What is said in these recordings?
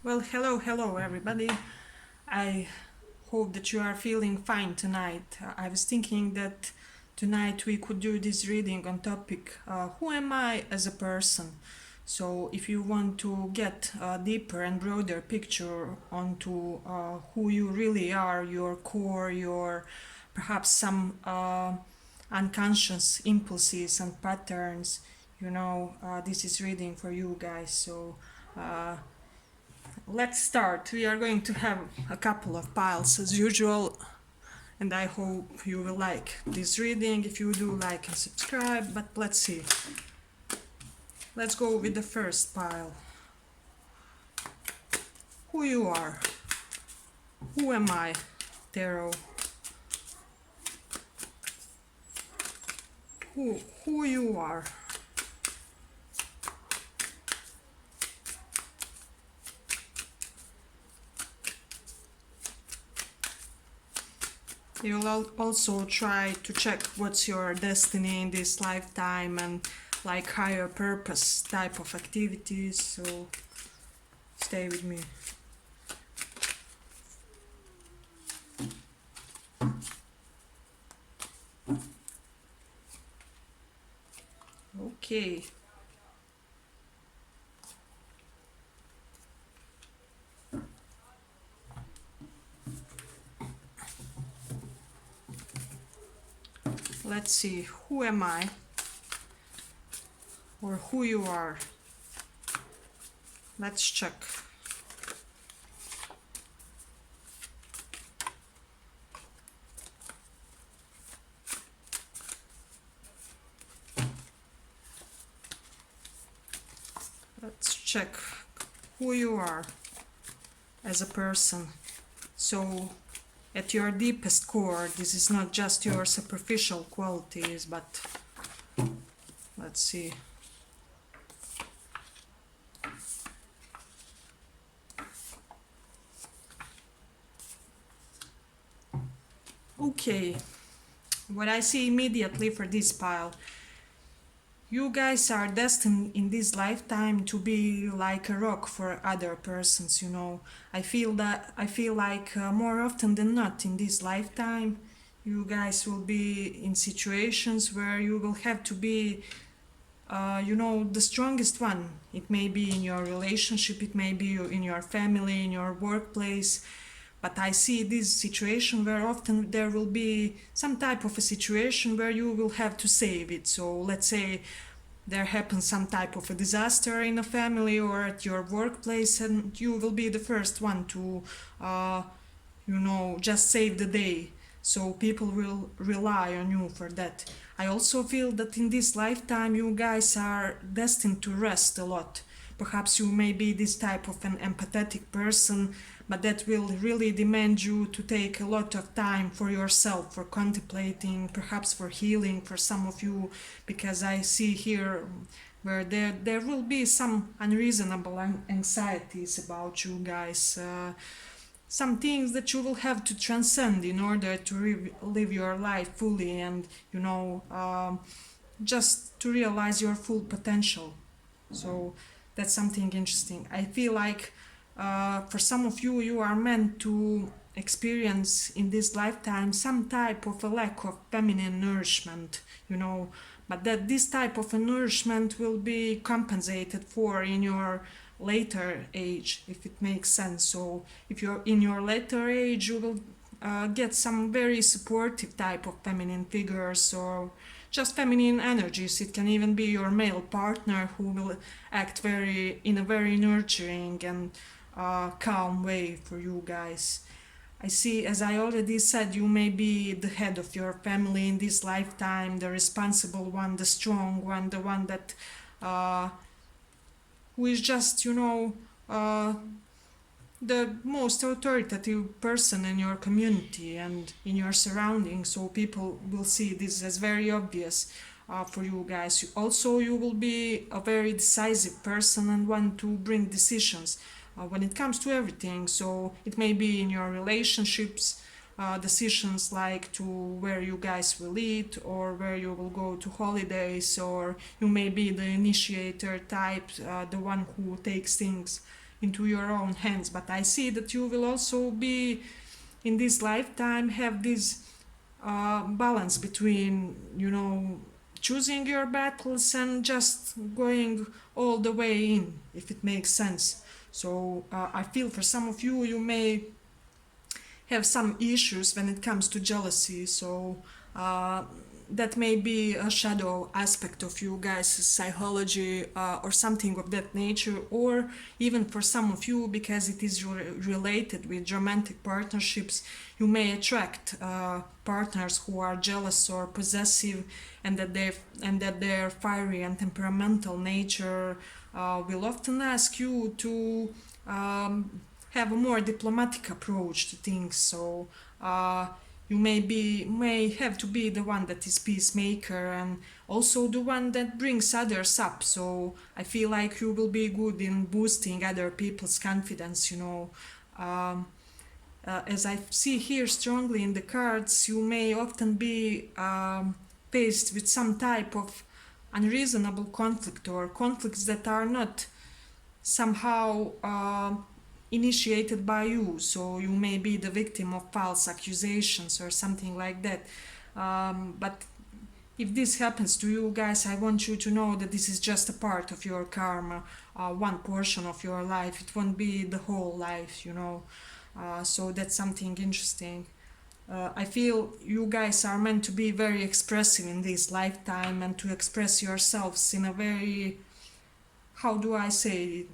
Well, hello everybody. I hope that you are feeling fine tonight. I was thinking that tonight we could do this reading on topic who am I as a person? So if you want to get a deeper and broader picture onto who you really are, your core, your perhaps some unconscious impulses and patterns, this is reading for you guys. So uh, let's start. We are going to have a couple of piles as usual, and I hope you will like this reading. If you do, like and subscribe. But let's see. Let's go with the first pile. Who you are. Who am I? Tarot. Who you are. You'll also try to check what's your destiny in this lifetime and like higher purpose type of activities. So stay with me. Okay. Let's see. Who am I? Or who you are. Let's check. Let's check who you are as a person. So, at your deepest core, this is not just your superficial qualities, but let's see. Okay, what I see immediately for this pile. You guys are destined in this lifetime to be like a rock for other persons. I feel like more often than not in this lifetime, you guys will be in situations where you will have to be, the strongest one. It may be in your relationship, it may be in your family, in your workplace. But I see this situation where often there will be some type of a situation where you will have to save it. So let's say there happens some type of a disaster in a family or at your workplace, and you will be the first one to, just save the day. So people will rely on you for that. I also feel that in this lifetime you guys are destined to rest a lot. Perhaps you may be this type of an empathetic person, but that will really demand you to take a lot of time for yourself, for contemplating, perhaps for healing for some of you, because I see here where there will be some unreasonable anxieties about you guys. Some things that you will have to transcend in order to live your life fully and, just to realize your full potential. So that's something interesting. I feel like for some of you, you are meant to experience in this lifetime some type of a lack of feminine nourishment, but that this type of a nourishment will be compensated for in your later age, if it makes sense. So if you're in your later age, you will get some very supportive type of feminine figures or just feminine energies. It can even be your male partner who will act in a very nurturing and calm way for you guys. I see, as I already said, you may be the head of your family in this lifetime, the responsible one, the strong one, the one that uh, who is just, the most authoritative person in your community and in your surroundings. So people will see this as very obvious for you guys. Also, you will be a very decisive person and want to bring decisions when it comes to everything. So it may be in your relationships, decisions like to where you guys will eat or where you will go to holidays, or you may be the initiator type, the one who takes things into your own hands. But I see that you will also be in this lifetime have this balance between, you know, choosing your battles and just going all the way in, if it makes sense. So I feel for some of you, you may have some issues when it comes to jealousy. So that may be a shadow aspect of you guys' psychology or something of that nature, or even for some of you, because it is related with romantic partnerships, you may attract partners who are jealous or possessive, and that their fiery and temperamental nature will often ask you to have a more diplomatic approach to things. So you may have to be the one that is peacemaker and also the one that brings others up. So I feel like you will be good in boosting other people's confidence, you know. As I see here strongly in the cards, you may often be faced with some type of unreasonable conflict or conflicts that are not somehow initiated by you. So you may be the victim of false accusations or something like that. But if this happens to you guys, I want you to know that this is just a part of your karma, one portion of your life. It won't be the whole life, you know. So that's something interesting. I feel you guys are meant to be very expressive in this lifetime and to express yourselves in a very, how do I say it,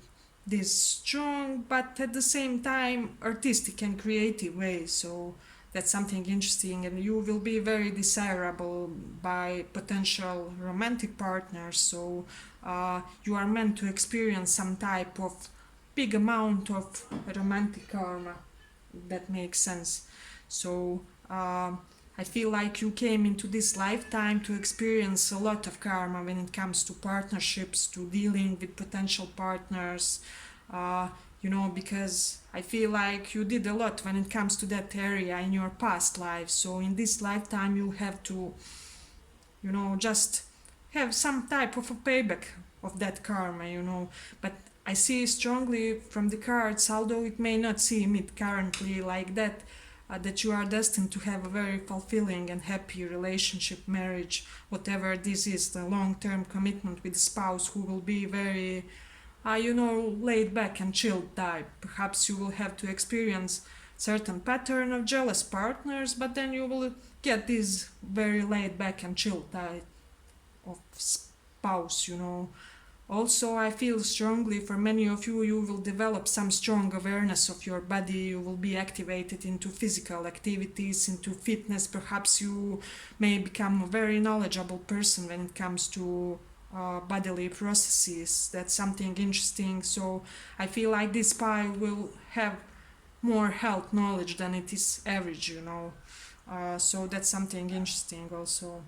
this strong but at the same time artistic and creative way. So that's something interesting, and you will be very desirable by potential romantic partners. So you are meant to experience some type of big amount of romantic karma. That makes sense. So I feel like you came into this lifetime to experience a lot of karma when it comes to partnerships, to dealing with potential partners, you know, because I feel like you did a lot when it comes to that area in your past life. So in this lifetime, you have to, you know, just have some type of a payback of that karma, you know. But I see strongly from the cards, although it may not seem it currently like that, that you are destined to have a very fulfilling and happy relationship, marriage, whatever this is, the long-term commitment with a spouse who will be very, you know, laid back and chilled type. Perhaps you will have to experience certain pattern of jealous partners, but then you will get this very laid back and chilled type of spouse, you know. Also, I feel strongly for many of you, you will develop some strong awareness of your body. You will be activated into physical activities, into fitness. Perhaps you may become a very knowledgeable person when it comes to bodily processes. That's something interesting. So I feel like this pie will have more health knowledge than it is average, you know. So that's something interesting also.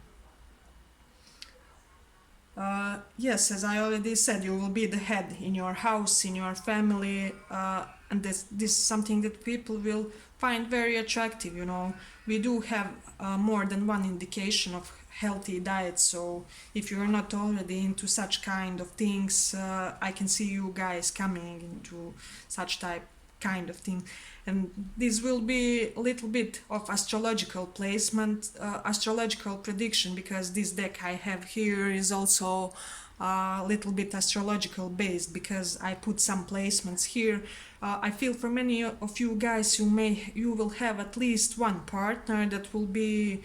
Yes, as I already said, you will be the head in your house, in your family, and this is something that people will find very attractive. You know, we do have more than one indication of healthy diet, so if you are not already into such kind of things, I can see you guys coming into such type kind of thing. And this will be a little bit of astrological placement, astrological prediction, because this deck I have here is also a little bit astrological based, because I put some placements here. I feel for many of you guys, you will have at least one partner that will be,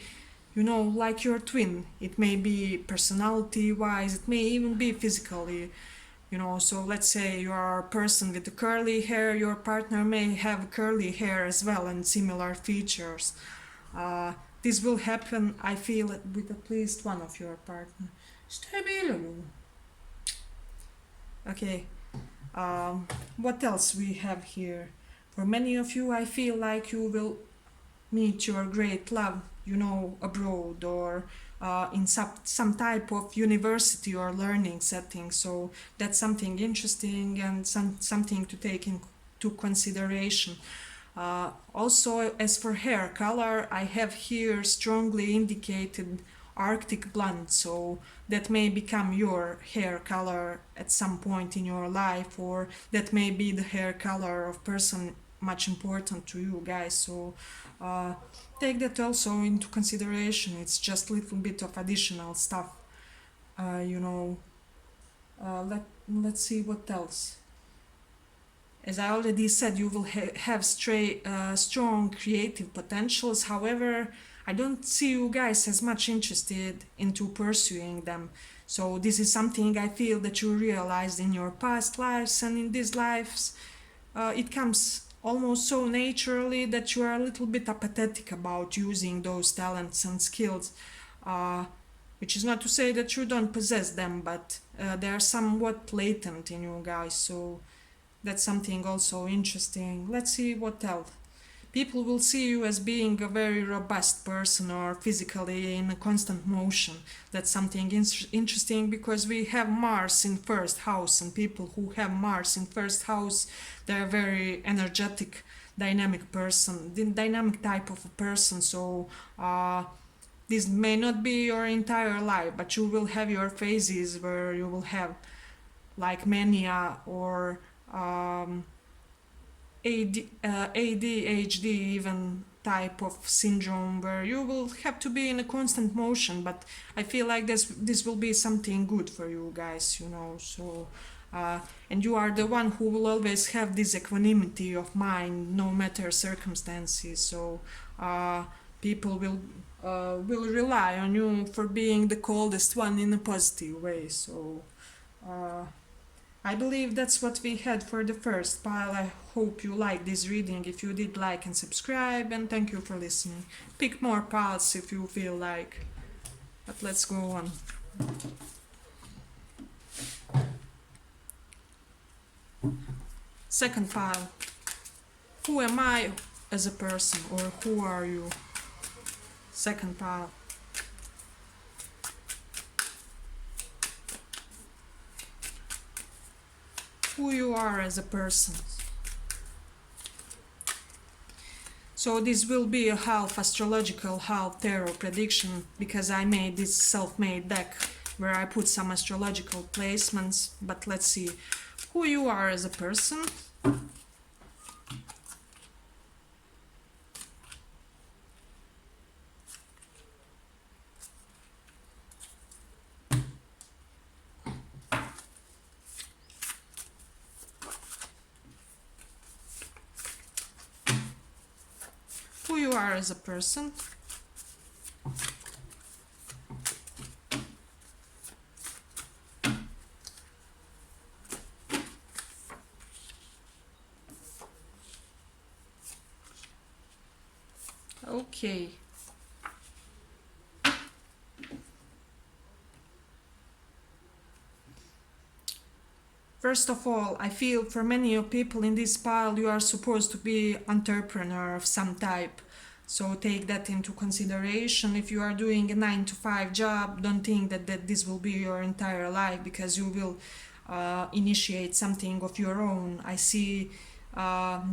you know, like your twin. It may be personality wise, it may even be physically. You know, so let's say you are a person with the curly hair, your partner may have curly hair as well and similar features. This will happen, I feel, with at least one of your partner. Stabilu. Okay, what else we have here? For many of you, I feel like you will meet your great love, you know, abroad or in some type of university or learning setting. So that's something interesting and something to take into consideration. Also, as for hair color, I have here strongly indicated Arctic blonde, so that may become your hair color at some point in your life, or that may be the hair color of person much important to you guys. So uh, take that also into consideration. It's just a little bit of additional stuff, you know. Let's see what else. As I already said, you will have strong creative potentials. However, I don't see you guys as much interested into pursuing them. So this is something I feel that you realized in your past lives, and in these lives, it comes almost so naturally that you are a little bit apathetic about using those talents and skills. Uh, which is not to say that you don't possess them, but they are somewhat latent in you guys. So that's something also interesting. Let's see what else. People will see you as being a very robust person or physically in a constant motion. That's something interesting because we have Mars in first house, and people who have Mars in first house, they're very energetic, dynamic person, the dynamic type of a person. So this may not be your entire life, but you will have your phases where you will have like mania or ADHD even type of syndrome, where you will have to be in a constant motion. But I feel like this will be something good for you guys, you know. So and you are the one who will always have this equanimity of mind no matter circumstances. So people will rely on you for being the coldest one in a positive way. So I believe that's what we had for the first pile. I hope you liked this reading. If you did, like and subscribe, and thank you for listening. Pick more piles if you feel like, but let's go on. Second pile. Who am I as a person, or who are you? Second pile. Who you are as a person. So this will be a half astrological, half tarot prediction, because I made this self-made deck where I put some astrological placements. But let's see who you are as a person. Who you are as a person. Okay. First of all, I feel for many of people in this pile, you are supposed to be entrepreneur of some type. So take that into consideration. If you are doing a 9 to 5 job, don't think that this will be your entire life, because you will initiate something of your own. I see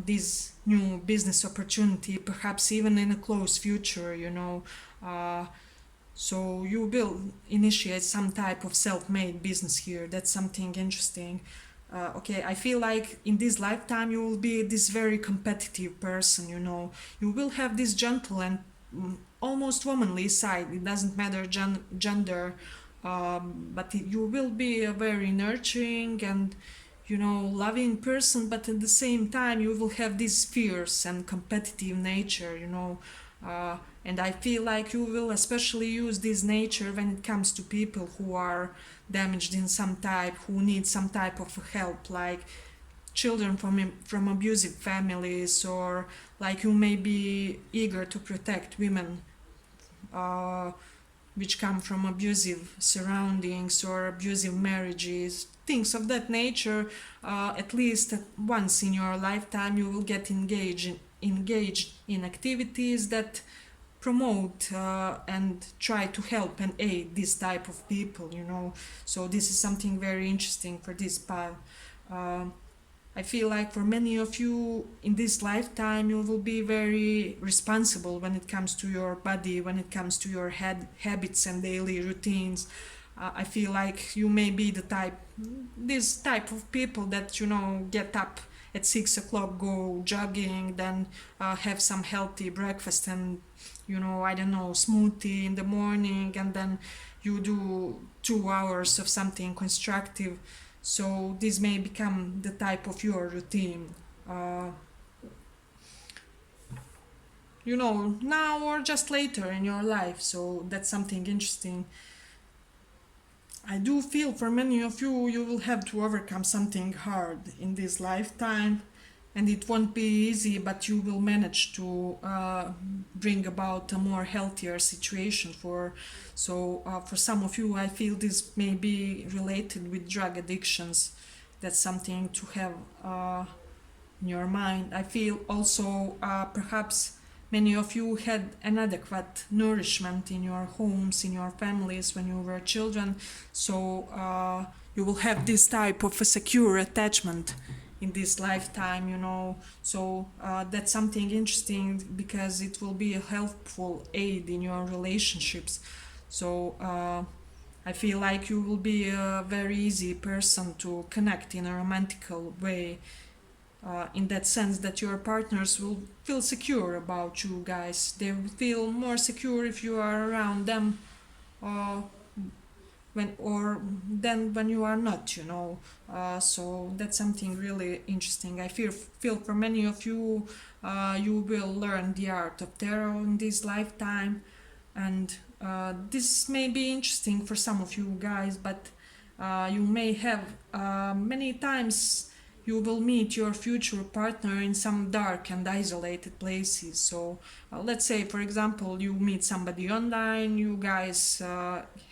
this new business opportunity, perhaps even in a close future, you know. So you will initiate some type of self-made business here. That's something interesting. Okay, I feel like in this lifetime you will be this very competitive person, you know. You will have this gentle and almost womanly side. It doesn't matter gender, but you will be a very nurturing and, you know, loving person, but at the same time you will have this fierce and competitive nature, you know. And I feel like you will especially use this nature when it comes to people who are damaged in some type, who need some type of help, like children from abusive families, or like you may be eager to protect women which come from abusive surroundings or abusive marriages, things of that nature. At least once in your lifetime you will get engaged in activities that promote and try to help and aid this type of people, you know. So this is something very interesting for this pile. I feel like for many of you in this lifetime, you will be very responsible when it comes to your body, when it comes to your habits and daily routines. I feel like you may be this type of people that, get up at 6 o'clock, go jogging, then have some healthy breakfast and, I don't know, smoothie in the morning, and then you do 2 hours of something constructive. So this may become the type of your routine. Uh, now or just later in your life. So that's something interesting. I do feel for many of you, you will have to overcome something hard in this lifetime, and it won't be easy, but you will manage to bring about a more healthier situation. For some of you, I feel this may be related with drug addictions. That's something to have in your mind. I feel also perhaps many of you had inadequate nourishment in your homes, in your families when you were children, so you will have this type of a secure attachment in this lifetime, So that's something interesting because it will be a helpful aid in your relationships. So I feel like you will be a very easy person to connect in a romantical way, in that sense that your partners will feel secure about you guys. They will feel more secure if you are around them, uh, than when you are not. So that's something really interesting. I feel for many of you, you will learn the art of tarot in this lifetime, and this may be interesting for some of you guys, but you may have many times you will meet your future partner in some dark and isolated places. So let's say, for example, you meet somebody online, you guys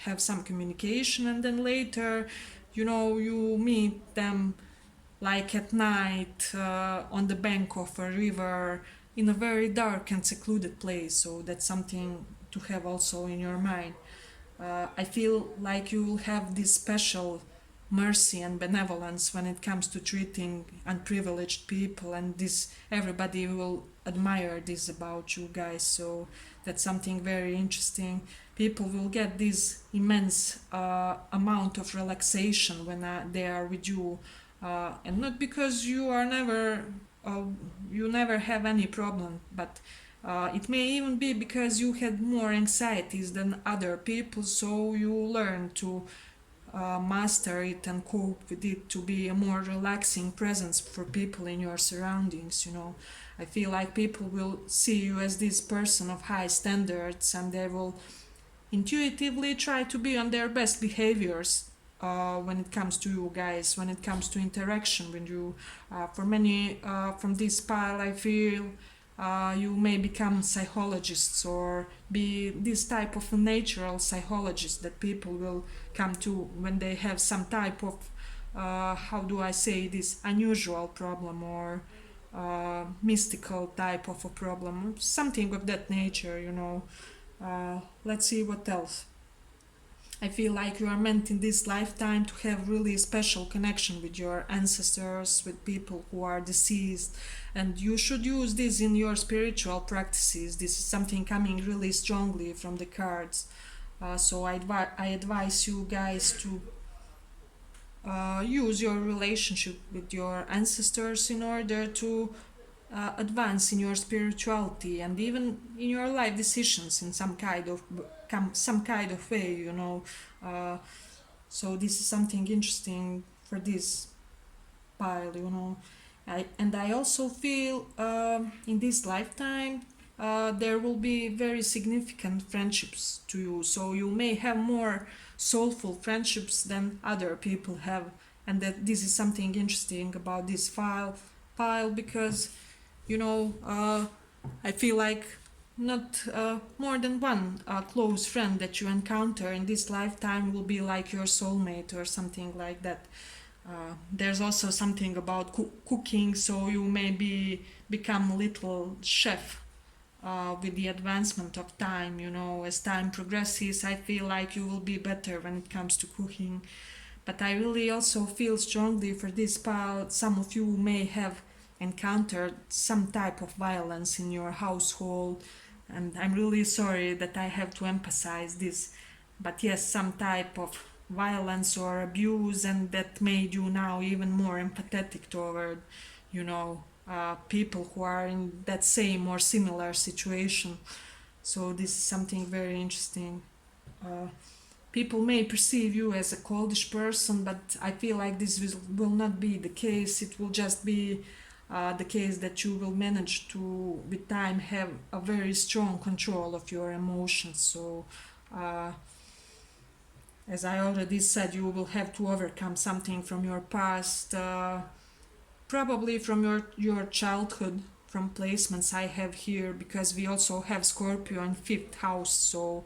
have some communication, and then later, you meet them like at night on the bank of a river in a very dark and secluded place. So that's something to have also in your mind. I feel like you will have this special mercy and benevolence when it comes to treating unprivileged people, and this everybody will admire this about you guys. So that's something very interesting. People will get this immense amount of relaxation when they are with you, and not because you never have any problem, but it may even be because you had more anxieties than other people, so you learn to master it and cope with it, to be a more relaxing presence for people in your surroundings. I feel like people will see you as this person of high standards, and they will intuitively try to be on their best behaviors when it comes to you guys, when it comes to interaction with you. For many from this pile, I feel you may become psychologists or be this type of a natural psychologist that people will come to when they have some type of how do I say this, unusual problem or mystical type of a problem, something of that nature. Let's see what else. I feel like you are meant in this lifetime to have really special connection with your ancestors, with people who are deceased, and you should use this in your spiritual practices. This is something coming really strongly from the cards. So I advise you guys to use your relationship with your ancestors in order to advance in your spirituality and even in your life decisions in some kind of way. So this is something interesting for this pile. I also feel in this lifetime there will be very significant friendships to you, so you may have more soulful friendships than other people have, and that this is something interesting about this pile because I feel like not more than one close friend that you encounter in this lifetime will be like your soulmate or something like that. There's also something about cooking, so you maybe become a little chef with the advancement of time. As time progresses, I feel like you will be better when it comes to cooking. But I really also feel strongly for this pile. Some of you may have encountered some type of violence in your household, and I'm really sorry that I have to emphasize this. But yes, some type of violence or abuse, and that made you now even more empathetic toward, people who are in that same or similar situation. So this is something very interesting. Uh, People may perceive you as a coldish person, but I feel like this will not be the case. It will just be the case that you will manage to, with time, have a very strong control of your emotions. So, uh, as I already said, you will have to overcome something from your past, probably from your childhood, from placements I have here, because we also have Scorpio in fifth house. So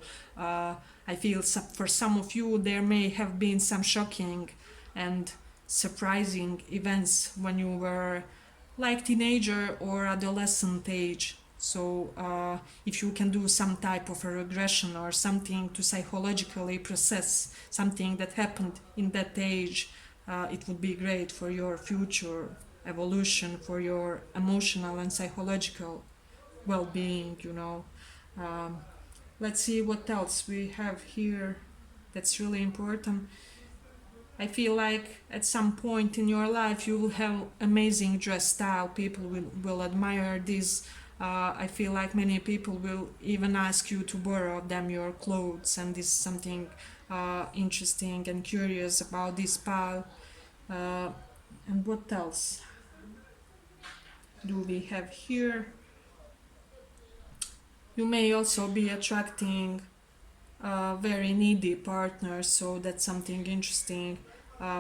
I feel for some of you there may have been some shocking and surprising events when you were like teenager or adolescent age. So if you can do some type of a regression or something to psychologically process something that happened in that age, it would be great for your future evolution, for your emotional and psychological well-being. Um, let's see what else we have here that's really important. I feel like at some point in your life you will have amazing dress style. People will admire this. I feel like many people will even ask you to borrow them your clothes, and this is something interesting and curious about this style. Uh, and what else do we have here? You may also be attracting very needy partners, so that's something interesting.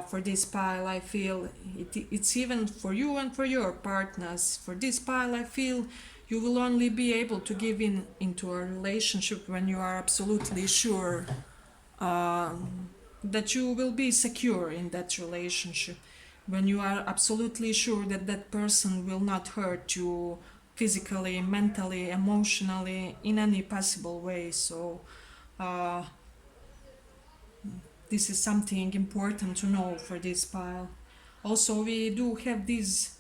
For this pile, I feel it's even for you and for your partners. For this pile, I feel you will only be able to give into a relationship when you are absolutely sure that you will be secure in that relationship, when you are absolutely sure that that person will not hurt you physically, mentally, emotionally, in any possible way. So uh, this is something important to know for this pile. Also, we do have this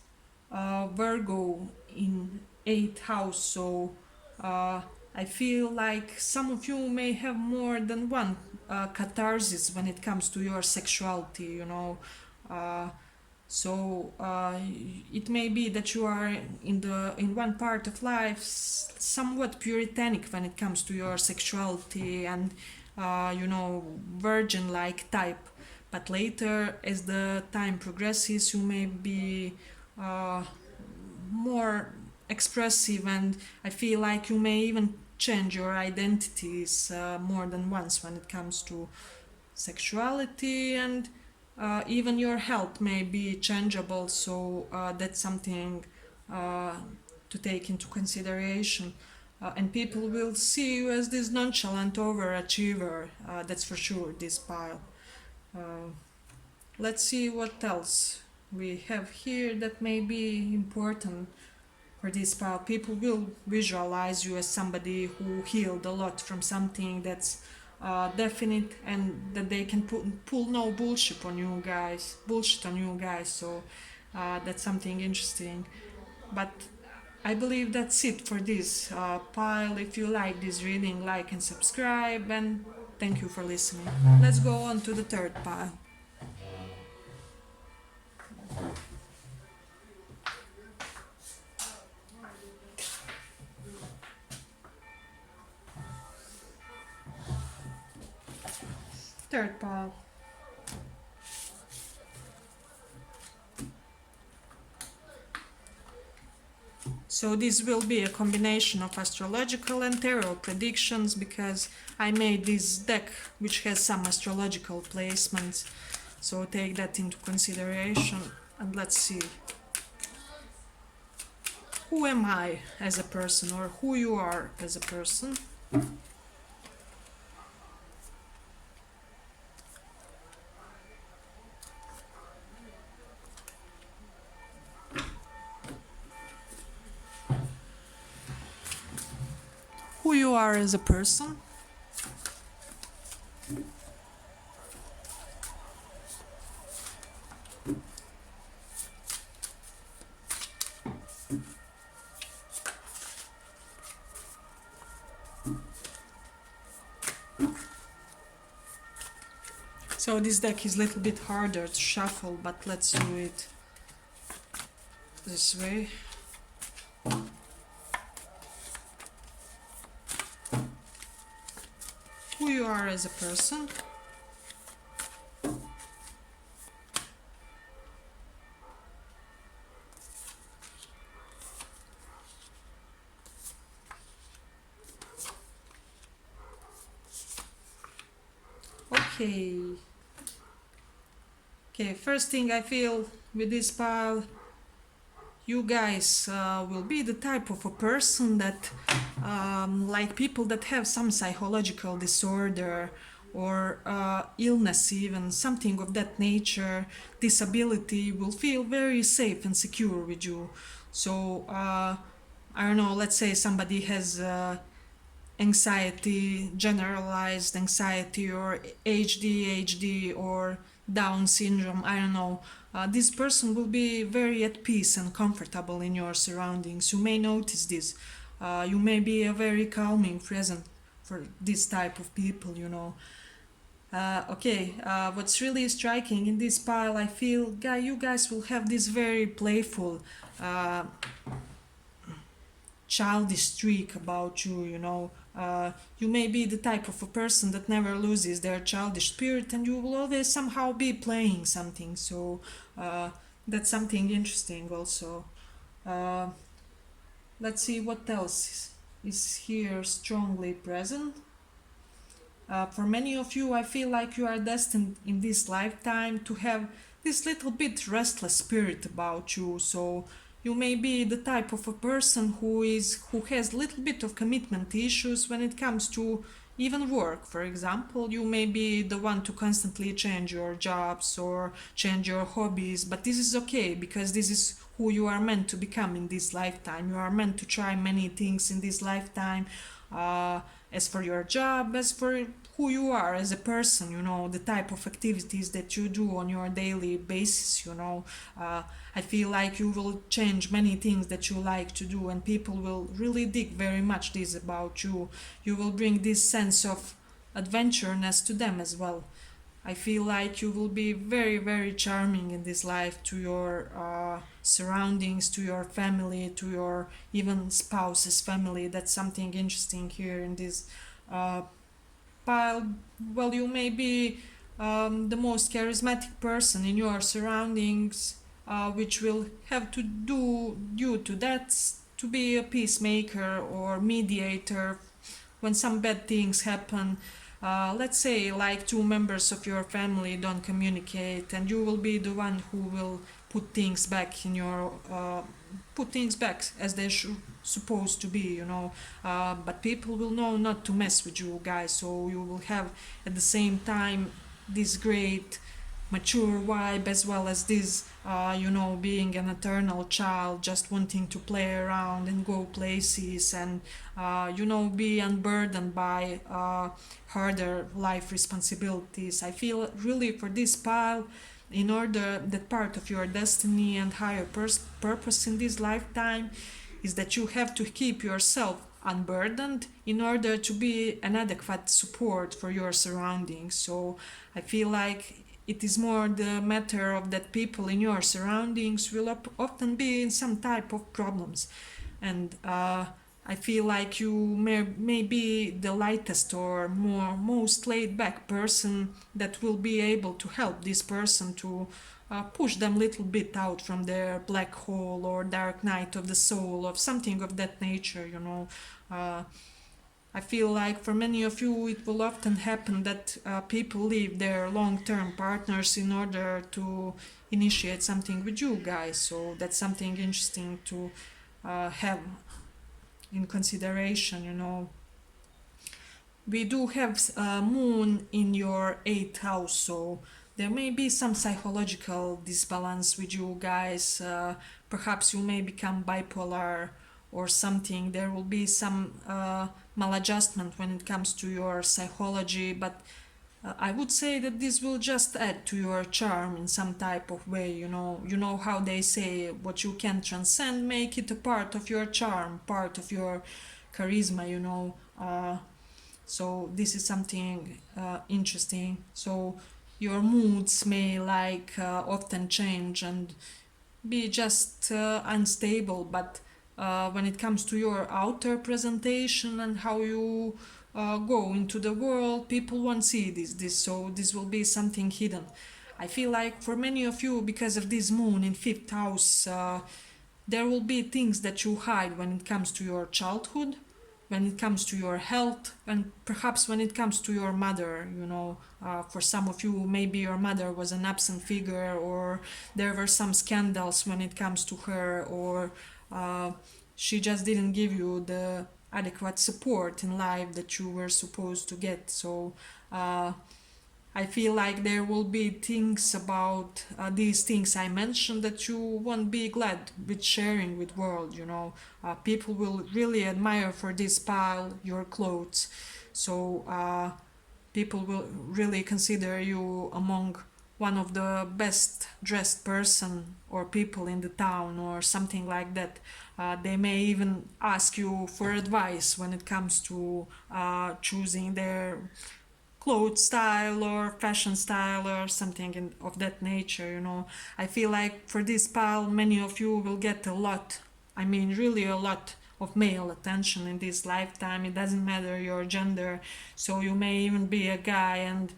Virgo in 8th house, so uh, I feel like some of you may have more than one catharsis when it comes to your sexuality. Uh, so it may be that you are in one part of life somewhat puritanic when it comes to your sexuality and virgin-like type. But later, as the time progresses, you may be uh, more expressive, and I feel like you may even change your identities more than once when it comes to sexuality, and even your health may be changeable. So that's something uh, to take into consideration. And people will see you as this nonchalant overachiever, that's for sure, this pile. Uh, let's see what else we have here that may be important for this pile. People will visualize you as somebody who healed a lot from something that's definite, and that they can pull no bullshit on you guys. So that's something interesting. But I believe that's it for this pile. If you like this reading, like and subscribe, and thank you for listening. Let's go on to the third pile. Third pile. So this will be a combination of astrological and tarot predictions, because I made this deck which has some astrological placements. So take that into consideration, and let's see. Who am I as a person, or who you are as a person? Who you are as a person? So this deck is a little bit harder to shuffle, but let's do it this way. Who you are as a person. Okay. Okay, first thing I feel with this pile, you guys will be the type of a person that, like people that have some psychological disorder or illness, even something of that nature, disability, will feel very safe and secure with you. So, I don't know, let's say somebody has anxiety, generalized anxiety, or ADHD, or Down syndrome, I don't know. This person will be very at peace and comfortable in your surroundings. You may notice this. You may be a very calming present for this type of people, you know. Okay, what's really striking in this pile, I feel, you guys will have this very playful, childish streak about you, you know. You may be the type of a person that never loses their childish spirit, and you will always somehow be playing something. So that's something interesting also. Uh, let's see what else is here strongly present. For many of you, I feel like you are destined in this lifetime to have this little bit restless spirit about you. So you may be the type of a person who has a little bit of commitment issues when it comes to even work. For example, you may be the one to constantly change your jobs or change your hobbies, but this is okay because this is who you are meant to become in this lifetime. You are meant to try many things in this lifetime. As for your job, as for who you are as a person, you know, the type of activities that you do on your daily basis, you know. I feel like you will change many things that you like to do, and people will really dig very much this about you. You will bring this sense of adventureness to them as well. I feel like you will be very, very charming in this life to your surroundings, to your family, to your even spouse's family. That's something interesting here in this uh, pile. Well, you may be the most charismatic person in your surroundings, which will have to do due to that to be a peacemaker or mediator when some bad things happen. Let's say like two members of your family don't communicate, and you will be the one who will put things back in your put things back as they should supposed to be, you know. But people will know not to mess with you guys, so you will have at the same time this great mature vibe, as well as this you know, being an eternal child, just wanting to play around and go places, and you know, be unburdened by harder life responsibilities. I feel really for this pile, in order that part of your destiny and higher purpose in this lifetime is that you have to keep yourself unburdened in order to be an adequate support for your surroundings. So I feel like it is more the matter of that people in your surroundings will often be in some type of problems, and I feel like you may be the lightest or most laid back person that will be able to help this person to push them a little bit out from their black hole or dark night of the soul, or something of that nature, you know. I feel like for many of you it will often happen that people leave their long-term partners in order to initiate something with you guys. So that's something interesting to have in consideration, you know. We do have moon in your 8th house, so there may be some psychological disbalance with you guys. Perhaps you may become bipolar or something. There will be some maladjustment when it comes to your psychology, but I would say that this will just add to your charm in some type of way, you know. You know how they say what you can transcend, make it a part of your charm, part of your charisma, you know. So this is something interesting. So your moods may often change and be just unstable, but when it comes to your outer presentation and how you go into the world, people won't see this, so this will be something hidden. I feel like for many of you, because of this moon in fifth house, there will be things that you hide when it comes to your childhood, when it comes to your health, and perhaps when it comes to your mother. For some of you, maybe your mother was an absent figure, or there were some scandals when it comes to her, or uh, she just didn't give you the adequate support in life that you were supposed to get. So uh, I feel like there will be things about these things I mentioned that you won't be glad with sharing with world. People will really admire for this pile your clothes. So people will really consider you among one of the best dressed person or people in the town or something like that. They may even ask you for advice when it comes to choosing their clothes style or fashion style or something of that nature. I feel like for this pile many of you will get a lot, I mean really a lot of male attention in this lifetime. It doesn't matter your gender, so you may even be a guy and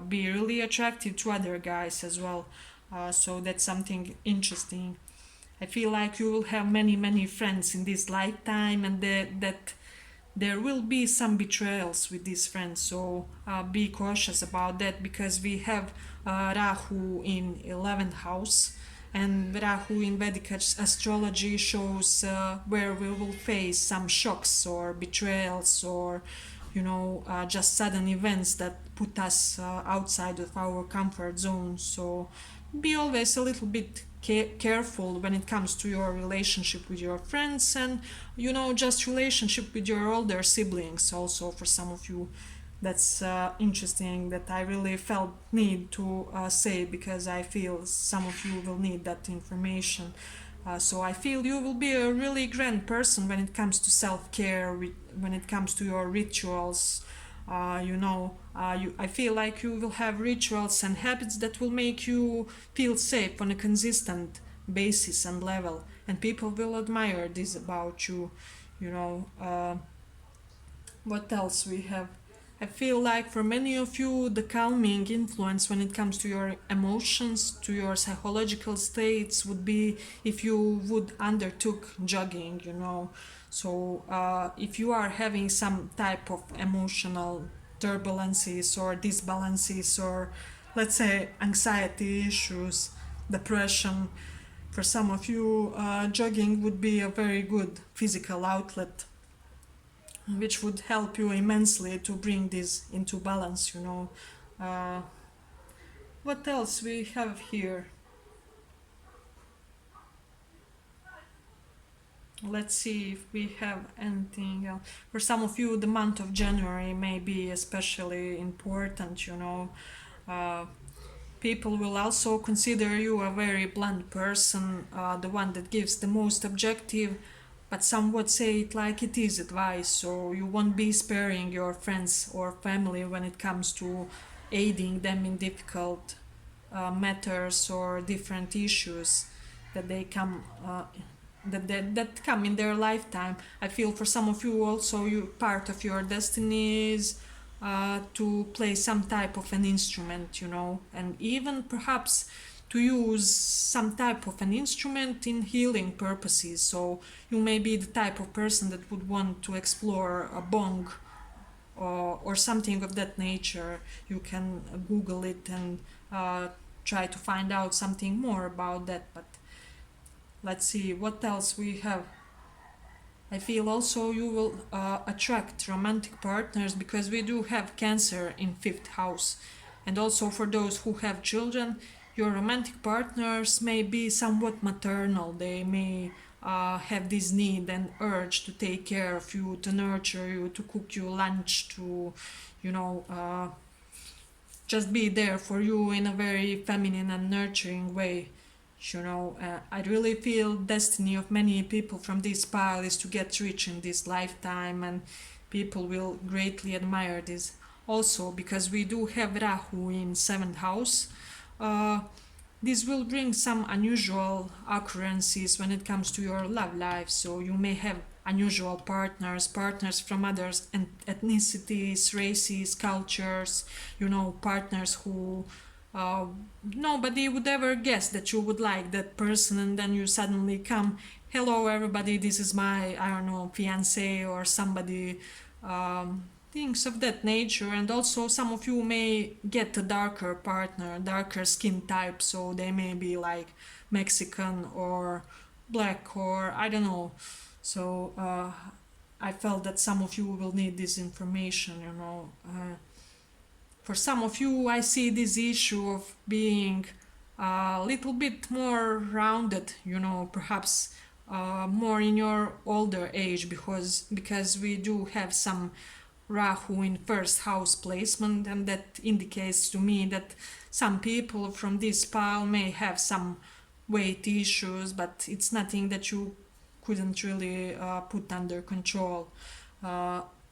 be really attractive to other guys as well. So that's something interesting. I feel like you will have many friends in this lifetime, and that there will be some betrayals with these friends, so be cautious about that, because we have Rahu in 11th house, and Rahu in Vedic astrology shows where we will face some shocks or betrayals, or just sudden events that put us outside of our comfort zone. So be always a little bit careful when it comes to your relationship with your friends, and just relationship with your older siblings also. For some of you, that's interesting, that I really felt need to say, because I feel some of you will need that information. So I feel you will be a really grand person when it comes to self-care, when it comes to your rituals. I feel like you will have rituals and habits that will make you feel safe on a consistent basis and level, and people will admire this about you. You know, what else we have? I feel like for many of you, the calming influence when it comes to your emotions, to your psychological states, would be if you would undertook jogging. So if you are having some type of emotional turbulences or disbalances, or let's say anxiety issues, depression, for some of you, jogging would be a very good physical outlet, which would help you immensely to bring this into balance. Uh, what else we have here? Let's see if we have anything else. For some of you, the month of January may be especially important. Uh, People will also consider you a very blunt person, the one that gives the most objective, but some would say it like it is advice, so you won't be sparing your friends or family when it comes to aiding them in difficult matters or different issues that they come that come in their lifetime. I feel for some of you also, you part of your destiny is to play some type of an instrument, and even perhaps to use some type of an instrument in healing purposes. So you may be the type of person that would want to explore a bong or something of that nature. You can Google it and try to find out something more about that. But let's see what else we have. I feel also you will attract romantic partners, because we do have Cancer in fifth house. And also for those who have children, your romantic partners may be somewhat maternal. They may have this need and urge to take care of you, to nurture you, to cook you lunch, to, just be there for you in a very feminine and nurturing way. I really feel destiny of many people from this pile is to get rich in this lifetime, and people will greatly admire this. also because we do have Rahu in 7th house. Uh, this will bring some unusual occurrences when it comes to your love life. So you may have unusual partners from others and ethnicities, races, cultures, partners who nobody would ever guess that you would like that person, and then you suddenly come, hello everybody, this is my, I don't know, fiance or somebody, things of that nature. And also some of you may get a darker partner, darker skin type, so they may be like Mexican or black or I don't know. So I felt that some of you will need this information, for some of you, I see this issue of being a little bit more rounded, perhaps more in your older age, because we do have some Rahu in first house placement, and that indicates to me that some people from this pile may have some weight issues, but it's nothing that you couldn't really put under control.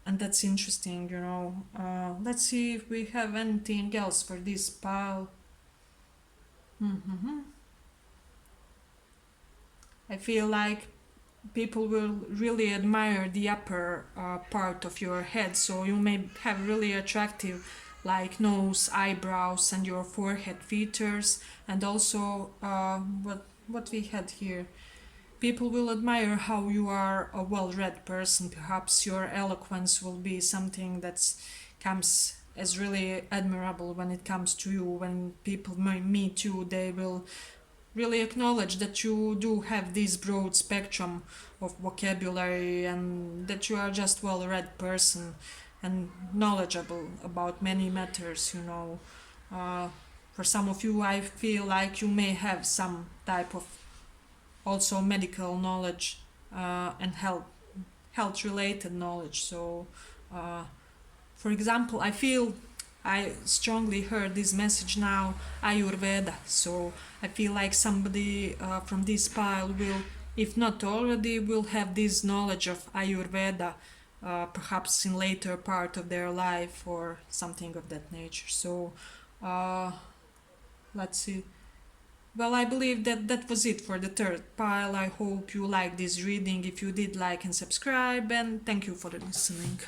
And that's interesting. Let's see if we have anything else for this pile. I feel like people will really admire the upper part of your head, so you may have really attractive like nose, eyebrows, and your forehead features. And also what we had here, people will admire how you are a well-read person. Perhaps your eloquence will be something that comes as really admirable when it comes to you. When people meet you, they will really acknowledge that you do have this broad spectrum of vocabulary, and that you are just well-read person and knowledgeable about many matters. For some of you, I feel like you may have some type of also medical knowledge and health related knowledge. So for example, I strongly heard this message now, Ayurveda. So I feel like somebody from this pile will, if not already, will have this knowledge of Ayurveda, perhaps in later part of their life or something of that nature. So let's see. Well, I believe that was it for the third pile. I hope you liked this reading. If you did, like and subscribe, and thank you for listening.